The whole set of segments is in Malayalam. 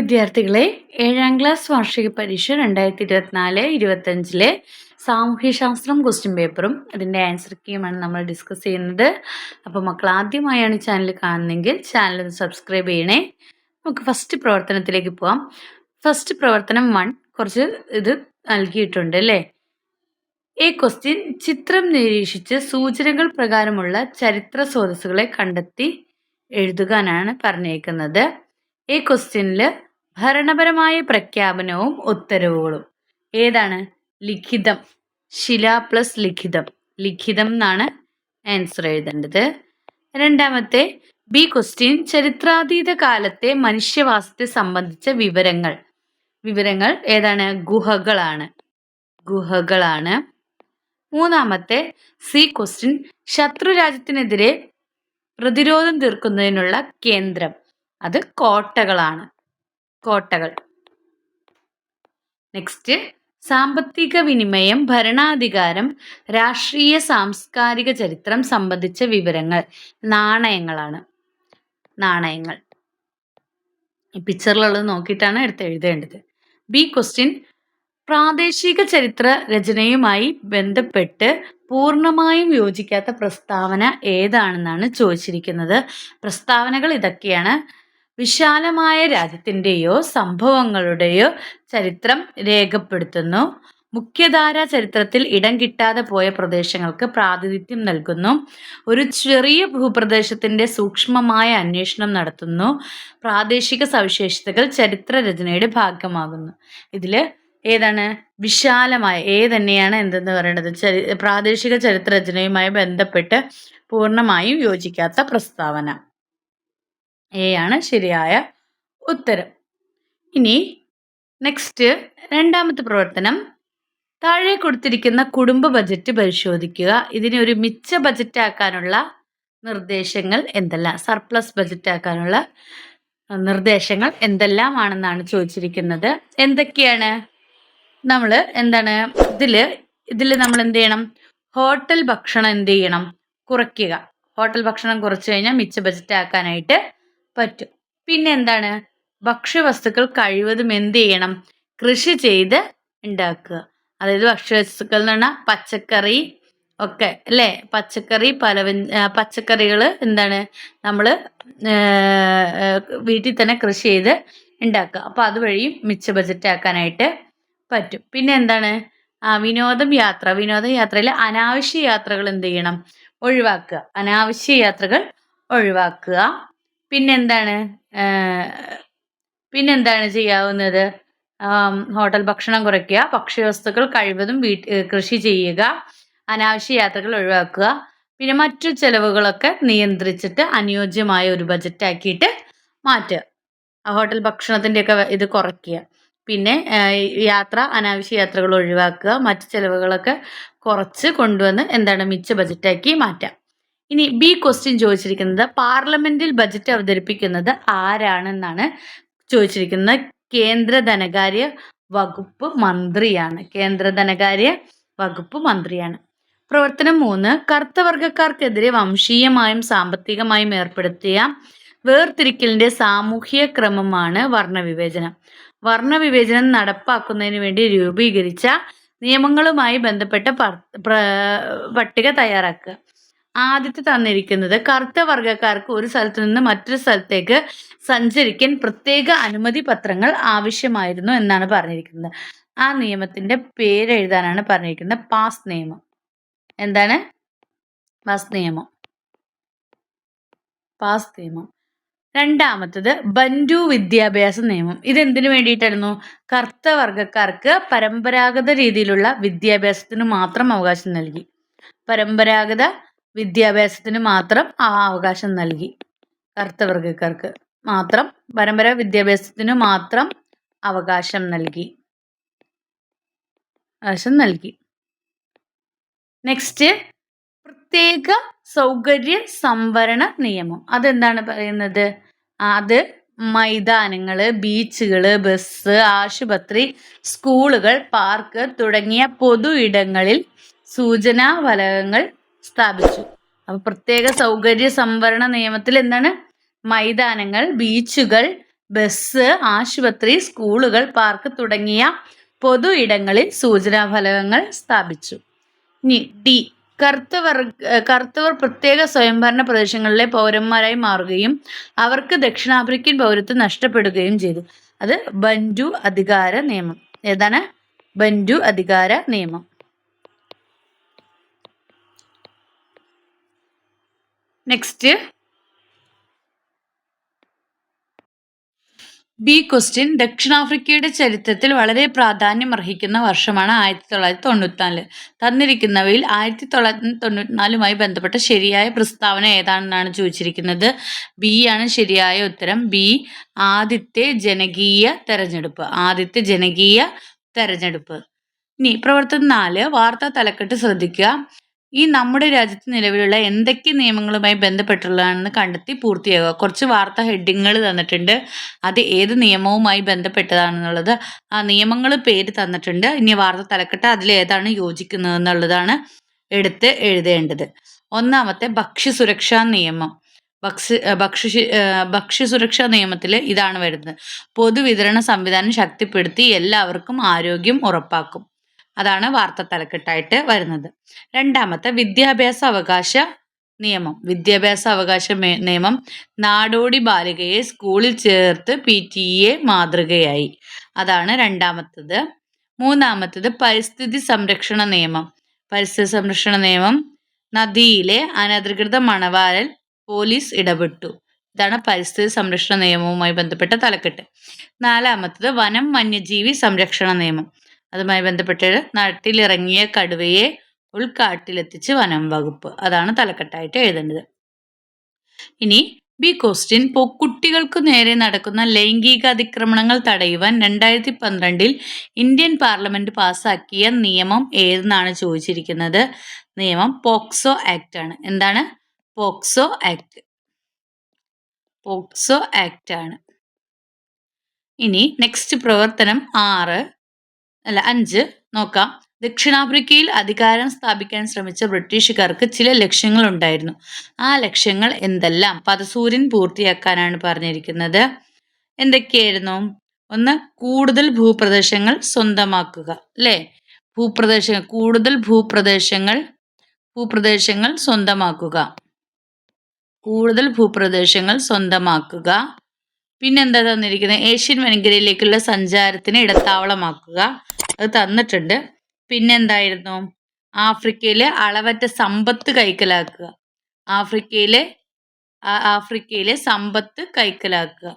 വിദ്യാർത്ഥികളെ 7ാം ക്ലാസ് വാർഷിക പരീക്ഷ 2024-25 സാമൂഹ്യശാസ്ത്രം ക്വസ്റ്റ്യൻ പേപ്പറും അതിൻ്റെ ആൻസർ കീയുമാണ് നമ്മൾ ഡിസ്കസ് ചെയ്യുന്നത്. അപ്പോൾ മക്കൾ ആദ്യമായാണ് ചാനൽ കാണുന്നതെങ്കിൽ ചാനൽ ഒന്ന് സബ്സ്ക്രൈബ് ചെയ്യണേ. നമുക്ക് ഫസ്റ്റ് പ്രവർത്തനത്തിലേക്ക് പോവാം. ഫസ്റ്റ് പ്രവർത്തനം 1 കുറച്ച് ഇത് നൽകിയിട്ടുണ്ട് അല്ലേ. ഈ ക്വസ്റ്റ്യൻ ചിത്രം നിരീക്ഷിച്ച് സൂചനകൾ പ്രകാരമുള്ള ചരിത്ര സ്രോതസ്സുകളെ കണ്ടെത്തി എഴുതുവാനാണ് പറഞ്ഞേക്കുന്നത്. ഈ ക്വസ്റ്റ്യനിൽ ഭരണപരമായ പ്രഖ്യാപനവും ഉത്തരവുകളും ഏതാണ്? ലിഖിതം. ശില പ്ലസ് ലിഖിതം. ലിഖിതം എന്നാണ് ആൻസർ എഴുതേണ്ടത്. രണ്ടാമത്തെ ബി ക്വസ്റ്റ്യൻ ചരിത്രാതീത കാലത്തെ മനുഷ്യവാസത്തെ സംബന്ധിച്ച വിവരങ്ങൾ ഏതാണ്? ഗുഹകളാണ്. മൂന്നാമത്തെ സി ക്വസ്റ്റ്യൻ ശത്രുരാജ്യത്തിനെതിരെ പ്രതിരോധം തീർക്കുന്നതിനുള്ള കേന്ദ്രം, അത് കോട്ടകൾ. നെക്സ്റ്റ് സാമ്പത്തിക വിനിമയം, ഭരണാധികാരം, രാഷ്ട്രീയ സാംസ്കാരിക ചരിത്രം സംബന്ധിച്ച വിവരങ്ങൾ നാണയങ്ങൾ. ഈ പിക്ചറിലുള്ളത് നോക്കിയിട്ടാണ് എഴുതേണ്ടത്. ബി ക്വസ്റ്റ്യൻ പ്രാദേശിക ചരിത്ര രചനയുമായി ബന്ധപ്പെട്ട് പൂർണ്ണമായും യോജിക്കാത്ത പ്രസ്താവന ഏതാണെന്നാണ് ചോദിച്ചിരിക്കുന്നത്. പ്രസ്താവനകൾ ഇതൊക്കെയാണ്: വിശാലമായ രാജ്യത്തിൻ്റെയോ സംഭവങ്ങളുടെയോ ചരിത്രം രേഖപ്പെടുത്തുന്നു. മുഖ്യധാരാ ചരിത്രത്തിൽ ഇടം കിട്ടാതെ പോയ പ്രദേശങ്ങൾക്ക് പ്രാതിനിധ്യം നൽകുന്നു. ഒരു ചെറിയ ഭൂപ്രദേശത്തിൻ്റെ സൂക്ഷ്മമായ അന്വേഷണം നടത്തുന്നു. പ്രാദേശിക സവിശേഷതകൾ ചരിത്ര രചനയുടെ ഭാഗമാകുന്നു. ഇതിൽ ഏതാണ് വിശാലമായ? തന്നെയാണ് എന്തെന്ന് പറയുന്നത്? പ്രാദേശിക ചരിത്ര രചനയുമായി ബന്ധപ്പെട്ട് പൂർണ്ണമായും യോജിക്കാത്ത പ്രസ്താവന. ആണ് ശരിയായ ഉത്തരം. ഇനി നെക്സ്റ്റ് രണ്ടാമത്തെ പ്രവർത്തനം, താഴെ കൊടുത്തിരിക്കുന്ന കുടുംബ ബജറ്റ് പരിശോധിക്കുക. ഇതിനെ ഒരു മിച്ച ബജറ്റ് ആക്കാനുള്ള നിർദ്ദേശങ്ങൾ എന്തെല്ലാം? സർപ്ലസ് ബജറ്റ് ആക്കാനുള്ള നിർദ്ദേശങ്ങൾ എന്തെല്ലാമാണെന്നാണ് ചോദിച്ചിരിക്കുന്നത്. എന്തൊക്കെയാണ്? നമ്മൾ ഇതിൽ നമ്മൾ എന്ത് ചെയ്യണം? ഹോട്ടൽ ഭക്ഷണം എന്ത് ചെയ്യണം? കുറയ്ക്കുക. ഹോട്ടൽ ഭക്ഷണം കുറച്ചു കഴിഞ്ഞാൽ മിച്ച ബജറ്റ് ആക്കാനായിട്ട് പറ്റും. പിന്നെ എന്താണ്? ഭക്ഷ്യവസ്തുക്കൾ കഴിവതും എന്ത് ചെയ്യണം? കൃഷി ചെയ്ത് ഉണ്ടാക്കുക. അതായത് ഭക്ഷ്യവസ്തുക്കൾ എന്ന് പറഞ്ഞാൽ പച്ചക്കറി ഒക്കെ അല്ലേ, പച്ചക്കറികൾ എന്താണ് നമ്മൾ വീട്ടിൽ തന്നെ കൃഷി ചെയ്ത് ഉണ്ടാക്കുക. അപ്പോൾ അതുവഴിയും മിച്ച ബജറ്റ് ആക്കാനായിട്ട് പറ്റും. പിന്നെ എന്താണ്? വിനോദയാത്രയിൽ അനാവശ്യ യാത്രകൾ എന്ത് ചെയ്യണം? ഒഴിവാക്കുക. പിന്നെന്താണ് ചെയ്യാവുന്നത്? ഹോട്ടൽ ഭക്ഷണം കുറയ്ക്കുക, ഭക്ഷ്യവസ്തുക്കൾ കഴിവതും കൃഷി ചെയ്യുക, അനാവശ്യ യാത്രകൾ ഒഴിവാക്കുക. പിന്നെ മറ്റു ചെലവുകളൊക്കെ നിയന്ത്രിച്ചിട്ട് അനുയോജ്യമായ ഒരു ബജറ്റ് ആക്കിയിട്ട് മാറ്റുക. ഹോട്ടൽ ഭക്ഷണത്തിൻ്റെയൊക്കെ ഇത് കുറയ്ക്കുക. പിന്നെ അനാവശ്യ യാത്രകൾ ഒഴിവാക്കുക, മറ്റു ചെലവുകളൊക്കെ കുറച്ച് കൊണ്ടുവന്ന് മിച്ച ബജറ്റാക്കി മാറ്റാം. ഇനി ബി ക്വസ്റ്റ്യൻ ചോദിച്ചിരിക്കുന്നത് പാർലമെന്റിൽ ബജറ്റ് അവതരിപ്പിക്കുന്നത് ആരാണെന്നാണ് ചോദിച്ചിരിക്കുന്നത്. കേന്ദ്ര ധനകാര്യ വകുപ്പ് മന്ത്രിയാണ്. പ്രവർത്തനം 3 കറുത്ത വർഗക്കാർക്കെതിരെ വംശീയമായും സാമ്പത്തികമായും ഏർപ്പെടുത്തിയ വേർതിരിക്കലിന്റെ സാമൂഹ്യ ക്രമമാണ് വർണ്ണവിവേചനം നടപ്പാക്കുന്നതിന് വേണ്ടി രൂപീകരിച്ച നിയമങ്ങളുമായി ബന്ധപ്പെട്ട പട്ടിക തയ്യാറാക്കുക. ആദ്യത്തെ തന്നിരിക്കുന്നത് കറുത്ത വർഗക്കാർക്ക് ഒരു സ്ഥലത്തു നിന്ന് മറ്റൊരു സ്ഥലത്തേക്ക് സഞ്ചരിക്കാൻ പ്രത്യേക അനുമതി പത്രങ്ങൾ ആവശ്യമായിരുന്നു എന്നാണ് പറഞ്ഞിരിക്കുന്നത്. ആ നിയമത്തിന്റെ പേര് എഴുതാനാണ് പറഞ്ഞിരിക്കുന്നത്. പാസ് നിയമം. എന്താണ്? പാസ് നിയമം. രണ്ടാമത്തത് ബന്റു വിദ്യാഭ്യാസ നിയമം. ഇതെന്തിനു വേണ്ടിയിട്ടായിരുന്നു? കറുത്ത വർഗക്കാർക്ക് പരമ്പരാഗത രീതിയിലുള്ള വിദ്യാഭ്യാസത്തിന് മാത്രം അവകാശം നൽകി. കറുത്ത വർഗക്കാർക്ക് മാത്രം പരമ്പരാഗത വിദ്യാഭ്യാസത്തിന് മാത്രം അവകാശം നൽകി. നെക്സ്റ്റ് പ്രത്യേക സൗകര്യ സംവരണ നിയമം. അതെന്താണ് പറയുന്നത്? അത് മൈതാനങ്ങൾ, ബീച്ചുകൾ, ബസ്, ആശുപത്രി, സ്കൂളുകൾ, പാർക്ക് തുടങ്ങിയ പൊതു ഇടങ്ങളിൽ സൂചനാ ഫലകങ്ങൾ സ്ഥാപിച്ചു. അപ്പോൾ പ്രത്യേക സൗകര്യ സംവരണ നിയമത്തിൽ എന്താണ്? മൈതാനങ്ങൾ, ബീച്ചുകൾ, ബസ്, ആശുപത്രി, സ്കൂളുകൾ, പാർക്ക് തുടങ്ങിയ പൊതു ഇടങ്ങളിൽ സൂചനാഫലകങ്ങൾ സ്ഥാപിച്ചു. ഇനി ഡി, കറുത്തവർ പ്രത്യേക സ്വയംഭരണ പ്രദേശങ്ങളിലെ പൗരന്മാരായി മാറുകയും അവർക്ക് ദക്ഷിണാഫ്രിക്കൻ പൗരത്വം നഷ്ടപ്പെടുകയും ചെയ്തു. അത് ബൻഡു അധികാര നിയമം. ഏതാണ്? ബൻഡു അധികാര നിയമം. Next B question. ദക്ഷിണാഫ്രിക്കയുടെ ചരിത്രത്തിൽ വളരെ പ്രാധാന്യം അർഹിക്കുന്ന വർഷമാണ് 1994. തന്നിരിക്കുന്നവയിൽ 1994 ബന്ധപ്പെട്ട ശരിയായ പ്രസ്താവന ഏതാണെന്നാണ് ചോദിച്ചിരിക്കുന്നത്. ബി ആണ് ശരിയായ ഉത്തരം. ബി, ആദ്യത്തെ ജനകീയ തെരഞ്ഞെടുപ്പ്. ഇനി പ്രവർത്തനം 4, വാർത്താ തലക്കെട്ട് ശ്രദ്ധിക്കുക. ഈ നമ്മുടെ രാജ്യത്ത് നിലവിലുള്ള എന്തൊക്കെ നിയമങ്ങളുമായി ബന്ധപ്പെട്ടുള്ളതാണെന്ന് കണ്ടെത്തി പൂർത്തിയാക്കുക. കുറച്ച് വാർത്താ ഹെഡിങ്ങുകൾ തന്നിട്ടുണ്ട്. അത് ഏത് നിയമവുമായി ബന്ധപ്പെട്ടതാണെന്നുള്ളത് ആ നിയമങ്ങൾ പേര് തന്നിട്ടുണ്ട്. ഇനി വാർത്താ തലക്കെട്ട് അതിലേതാണ് യോജിക്കുന്നത് എന്നുള്ളതാണ് എടുത്ത് എഴുതേണ്ടത്. ഒന്നാമത്തെ ഭക്ഷ്യസുരക്ഷാ നിയമം. ഭക്ഷ്യസുരക്ഷാ നിയമത്തിൽ ഇതാണ് വരുന്നത്. പൊതുവിതരണ സംവിധാനം ശക്തിപ്പെടുത്തി എല്ലാവർക്കും ആരോഗ്യം ഉറപ്പാക്കും. അതാണ് വാർത്താ തലക്കെട്ടായിട്ട് വരുന്നത്. രണ്ടാമത്തെ വിദ്യാഭ്യാസ അവകാശ നിയമം. നാടോടി ബാലികയെ സ്കൂളിൽ ചേർത്ത് PTA മാതൃകയായി. അതാണ് രണ്ടാമത്തത്. മൂന്നാമത്തത് പരിസ്ഥിതി സംരക്ഷണ നിയമം. നദിയിലെ അനധികൃത മണവാരൽ പോലീസ് ഇടപെട്ടു. ഇതാണ് പരിസ്ഥിതി സംരക്ഷണ നിയമവുമായി ബന്ധപ്പെട്ട തലക്കെട്ട്. നാലാമത്തത് വനം വന്യജീവി സംരക്ഷണ നിയമം. അതുമായി ബന്ധപ്പെട്ട് നാട്ടിലിറങ്ങിയ കടുവയെ ഉൾക്കാട്ടിലെത്തിച്ച് വനം വകുപ്പ്. അതാണ് തലക്കെട്ടായിട്ട് എഴുതേണ്ടത്. ഇനി ബി ക്വസ്റ്റ്യൻ. കുട്ടികൾക്കു നേരെ നടക്കുന്ന ലൈംഗിക അതിക്രമണങ്ങൾ തടയുവാൻ 2012 ഇന്ത്യൻ പാർലമെന്റ് പാസാക്കിയ നിയമം ഏതെന്നാണ് ചോദിച്ചിരിക്കുന്നത്. നിയമം പോക്സോ ആക്ട് ആണ്. എന്താണ്? പോക്സോ ആക്ട് ആണ്. ഇനി നെക്സ്റ്റ് പ്രവർത്തനം 5 നോക്കാം. ദക്ഷിണാഫ്രിക്കയിൽ അധികാരം സ്ഥാപിക്കാൻ ശ്രമിച്ച ബ്രിട്ടീഷുകാർക്ക് ചില ലക്ഷ്യങ്ങൾ ഉണ്ടായിരുന്നു. ആ ലക്ഷ്യങ്ങൾ എന്തെല്ലാം? പദസൂര്യൻ പൂർത്തിയാക്കാനാണ് പറഞ്ഞിരിക്കുന്നത്. എന്തൊക്കെയായിരുന്നു? ഒന്ന്, കൂടുതൽ ഭൂപ്രദേശങ്ങൾ സ്വന്തമാക്കുക. അല്ലേ? കൂടുതൽ ഭൂപ്രദേശങ്ങൾ സ്വന്തമാക്കുക. പിന്നെന്താ തന്നിരിക്കുന്നത്? ഏഷ്യൻ വൻകരയിലേക്കുള്ള സഞ്ചാരത്തിന് ഇടത്താവളമാക്കുക. അത് തന്നിട്ടുണ്ട്. പിന്നെന്തായിരുന്നു? ആഫ്രിക്കയിലെ അളവറ്റ സമ്പത്ത് കൈക്കലാക്കുക. ആഫ്രിക്കയിലെ സമ്പത്ത് കൈക്കലാക്കുക.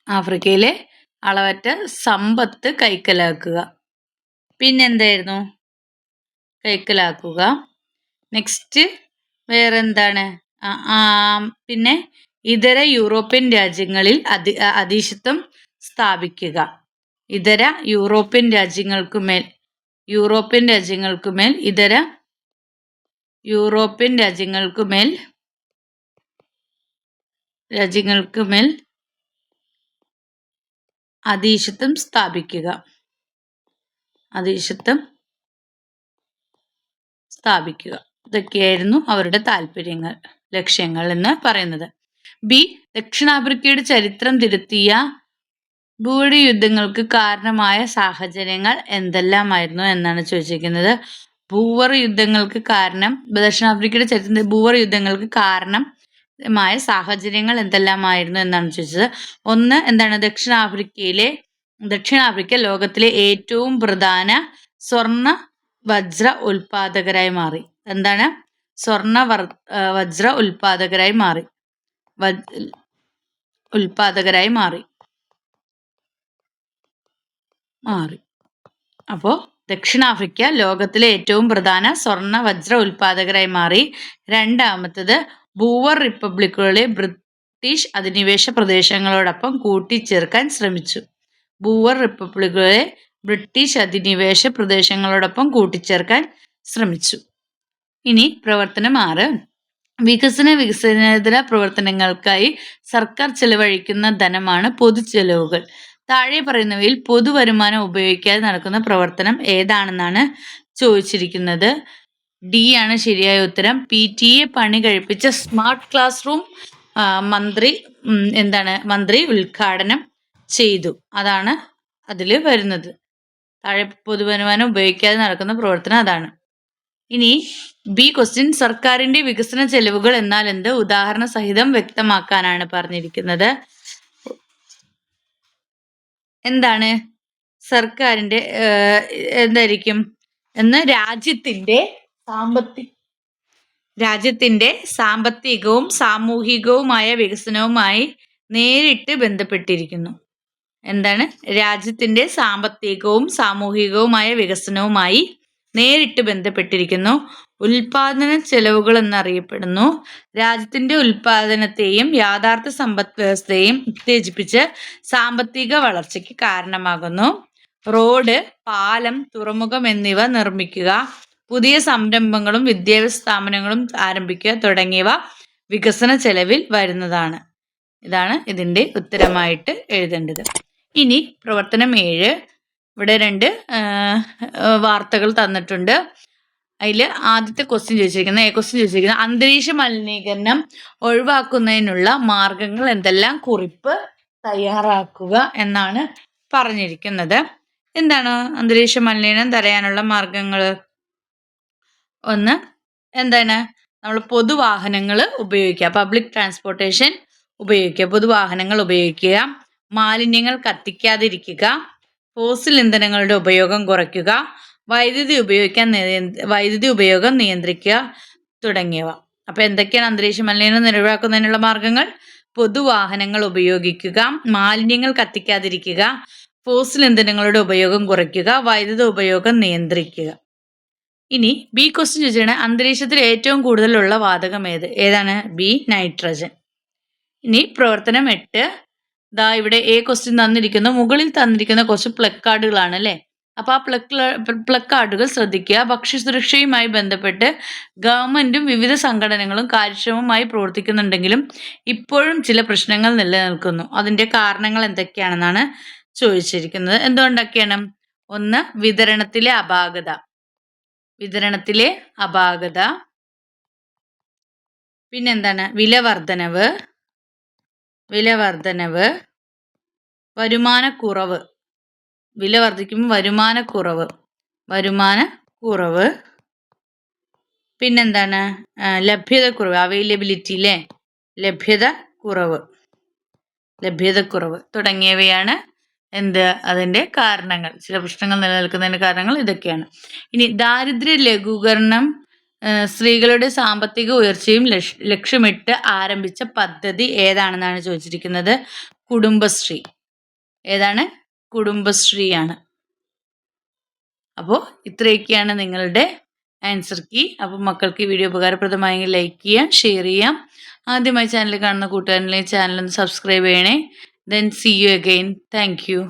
ആഫ്രിക്കയിലെ അളവറ്റ സമ്പത്ത് കൈക്കലാക്കുക. പിന്നെന്തായിരുന്നു? കൈക്കലാക്കുക. നെക്സ്റ്റ് വേറെന്താണ്? പിന്നെ ഇതര യൂറോപ്യൻ രാജ്യങ്ങളിൽ അധീശത്വം സ്ഥാപിക്കുക. ഇതര യൂറോപ്യൻ രാജ്യങ്ങൾക്കുമേൽ അധീശത്വം സ്ഥാപിക്കുക. ഇതൊക്കെയായിരുന്നു അവരുടെ ലക്ഷ്യങ്ങൾ എന്ന് പറയുന്നത്. ബി, ദക്ഷിണാഫ്രിക്കയുടെ ചരിത്രം തിരുത്തിയ ഭൂവടി യുദ്ധങ്ങൾക്ക് കാരണമായ സാഹചര്യങ്ങൾ എന്തെല്ലാമായിരുന്നു എന്നാണ് ചോദിച്ചിരിക്കുന്നത്. ദക്ഷിണാഫ്രിക്കയുടെ ചരിത്രത്തിൽ ഭൂവർ യുദ്ധങ്ങൾക്ക് കാരണമായ സാഹചര്യങ്ങൾ എന്തെല്ലാമായിരുന്നു എന്നാണ് ചോദിച്ചത്. ഒന്ന്, എന്താണ്? ദക്ഷിണാഫ്രിക്ക ലോകത്തിലെ ഏറ്റവും പ്രധാന സ്വർണ്ണ വജ്ര ഉൽപാദകരായി മാറി. എന്താണ്? വജ്ര ഉൽപാദകരായി മാറി. അപ്പോൾ ദക്ഷിണാഫ്രിക്ക ലോകത്തിലെ ഏറ്റവും പ്രധാന സ്വർണ്ണ വജ്ര ഉൽപാദകരായി മാറി. രണ്ടാമത്തത്, ബൂവർ റിപ്പബ്ലിക്കുകളെ ബ്രിട്ടീഷ് അധിനിവേശ പ്രദേശങ്ങളോടൊപ്പം കൂട്ടിച്ചേർക്കാൻ ശ്രമിച്ചു. ഇനി പ്രവർത്തനം 6, വികസനേതര പ്രവർത്തനങ്ങൾക്കായി സർക്കാർ ചെലവഴിക്കുന്ന ധനമാണ് പൊതുചെലവുകൾ. താഴെ പറയുന്നവയിൽ പൊതുവരുമാനം ഉപയോഗിക്കാതെ നടക്കുന്ന പ്രവർത്തനം ഏതാണെന്നാണ് ചോദിച്ചിരിക്കുന്നത്. ഡി ആണ് ശരിയായ ഉത്തരം. PTA പണി കഴിപ്പിച്ച സ്മാർട്ട് ക്ലാസ് റൂം മന്ത്രി ഉദ്ഘാടനം ചെയ്തു. അതാണ് അതിൽ വരുന്നത്. താഴെ പൊതുവരുമാനം ഉപയോഗിക്കാതെ നടക്കുന്ന പ്രവർത്തനം അതാണ്. ഇനി ബി ക്വസ്റ്റ്യൻ, സർക്കാരിന്റെ വികസന ചെലവുകൾ എന്നാൽ എന്ത്? ഉദാഹരണ സഹിതം വ്യക്തമാക്കാനാണ് പറഞ്ഞിരിക്കുന്നത്. എന്താണ് സർക്കാരിന്റെ എന്തായിരിക്കും എന്ന്? രാജ്യത്തിന്റെ സാമ്പത്തികവും സാമൂഹികവുമായ വികസനവുമായി നേരിട്ട് ബന്ധപ്പെട്ടിരിക്കുന്നു. എന്താണ്? രാജ്യത്തിന്റെ സാമ്പത്തികവും സാമൂഹികവുമായ വികസനവുമായി നേരിട്ട് ബന്ധപ്പെട്ടിരിക്കുന്നു. ഉൽപാദന ചെലവുകൾ എന്നറിയപ്പെടുന്നു. രാജ്യത്തിന്റെ ഉൽപാദനത്തെയും യാഥാർത്ഥ സമ്പദ് വ്യവസ്ഥയെയും ഉത്തേജിപ്പിച്ച് സാമ്പത്തിക വളർച്ചയ്ക്ക് കാരണമാകുന്നു. റോഡ്, പാലം, തുറമുഖം എന്നിവ നിർമ്മിക്കുക, പുതിയ സംരംഭങ്ങളും വിദ്യാഭ്യാസ സ്ഥാപനങ്ങളും ആരംഭിക്കുക തുടങ്ങിയവ വികസന ചെലവിൽ വരുന്നതാണ്. ഇതാണ് ഇതിൻ്റെ ഉത്തരമായിട്ട് എഴുതേണ്ടത്. ഇനി പ്രവർത്തനം 7. ഇവിടെ 2 വാർത്തകൾ തന്നിട്ടുണ്ട്. അതിൽ ആദ്യത്തെ ക്വസ്റ്റ്യൻ ചോദിച്ചിരിക്കുന്നത് അന്തരീക്ഷ മലിനീകരണം ഒഴിവാക്കുന്നതിനുള്ള മാർഗങ്ങൾ എന്തെല്ലാം? കുറിപ്പ് തയ്യാറാക്കുക എന്നാണ് പറഞ്ഞിരിക്കുന്നത്. എന്താണ് അന്തരീക്ഷ മലിനീകരണം തടയാനുള്ള മാർഗങ്ങൾ? ഒന്ന്, എന്താണ്? നമ്മൾ പൊതുവാഹനങ്ങൾ ഉപയോഗിക്കുക, പബ്ലിക് ട്രാൻസ്പോർട്ടേഷൻ ഉപയോഗിക്കുക, പൊതുവാഹനങ്ങൾ ഉപയോഗിക്കുക, മാലിന്യങ്ങൾ കത്തിക്കാതിരിക്കുക, ഫോസിൽ ഇന്ധനങ്ങളുടെ ഉപയോഗം കുറയ്ക്കുക, വൈദ്യുതി ഉപയോഗം നിയന്ത്രിക്കുക തുടങ്ങിയവ. അപ്പോൾ എന്തൊക്കെയാണ് അന്തരീക്ഷ മലിനീകരണം ഒഴിവാക്കുന്നതിനുള്ള മാർഗങ്ങൾ? പൊതുവാഹനങ്ങൾ ഉപയോഗിക്കുക, മാലിന്യങ്ങൾ കത്തിക്കാതിരിക്കുക, ഫോസിൽ ഇന്ധനങ്ങളുടെ ഉപയോഗം കുറയ്ക്കുക, വൈദ്യുതി ഉപയോഗം നിയന്ത്രിക്കുക. ഇനി ബി ക്വസ്റ്റ്യൻ ചോദിച്ചാണ് അന്തരീക്ഷത്തിൽ ഏറ്റവും കൂടുതലുള്ള വാതകം ഏതാണ്? B, nitrogen. ഇനി പ്രവർത്തനം 8. ഇവിടെ എ ക്വസ്റ്റ്യൻ തന്നിരിക്കുന്നു. മുകളിൽ തന്നിരിക്കുന്ന കുറച്ച് പ്ലക്കാർഡുകളാണ് അല്ലേ? അപ്പോൾ ആ പ്ലക്കാർഡുകൾ ശ്രദ്ധിക്കുക. ഭക്ഷ്യസുരക്ഷയുമായി ബന്ധപ്പെട്ട് ഗവൺമെന്റും വിവിധ സംഘടനകളും കാര്യക്ഷമമായി പ്രവർത്തിക്കുന്നുണ്ടെങ്കിലും ഇപ്പോഴും ചില പ്രശ്നങ്ങൾ നിലനിൽക്കുന്നു. അതിൻ്റെ കാരണങ്ങൾ എന്തൊക്കെയാണെന്നാണ് ചോദിച്ചിരിക്കുന്നത്. എന്തുകൊണ്ടൊക്കെയാണ്? ഒന്ന്, വിതരണത്തിലെ അപാകത. പിന്നെന്താണ്? വിലവർദ്ധനവ്, വരുമാനക്കുറവ്. വില വർദ്ധിക്കുമ്പോൾ വരുമാനക്കുറവ്. പിന്നെന്താണ്? ലഭ്യതക്കുറവ്, അവൈലബിലിറ്റി അല്ലേ? ലഭ്യതക്കുറവ് തുടങ്ങിയവയാണ് അതിൻ്റെ കാരണങ്ങൾ. ചില പ്രശ്നങ്ങൾ നിലനിൽക്കുന്നതിൻ്റെ കാരണങ്ങൾ ഇതൊക്കെയാണ്. ഇനി ദാരിദ്ര്യ ലഘൂകരണം, സ്ത്രീകളുടെ സാമ്പത്തിക ഉയർച്ചയും ലക്ഷ്യമിട്ട് ആരംഭിച്ച പദ്ധതി ഏതാണെന്നാണ് ചോദിച്ചിരിക്കുന്നത്. കുടുംബശ്രീ. ഏതാണ്? കുടുംബശ്രീയാണ്. അപ്പോൾ ഇത്രയൊക്കെയാണ് നിങ്ങളുടെ ആൻസർ കീ. അപ്പോൾ മക്കൾക്ക് ഈ വീഡിയോ ഉപകാരപ്രദമായെങ്കിൽ ലൈക്ക് ചെയ്യാം, ഷെയർ ചെയ്യാം. ആദ്യമായി ചാനൽ കാണുന്ന കൂട്ടുകാരനിലേക്ക് ചാനൽ ഒന്ന് സബ്സ്ക്രൈബ് ചെയ്യണേ. Then see you again. Thank you.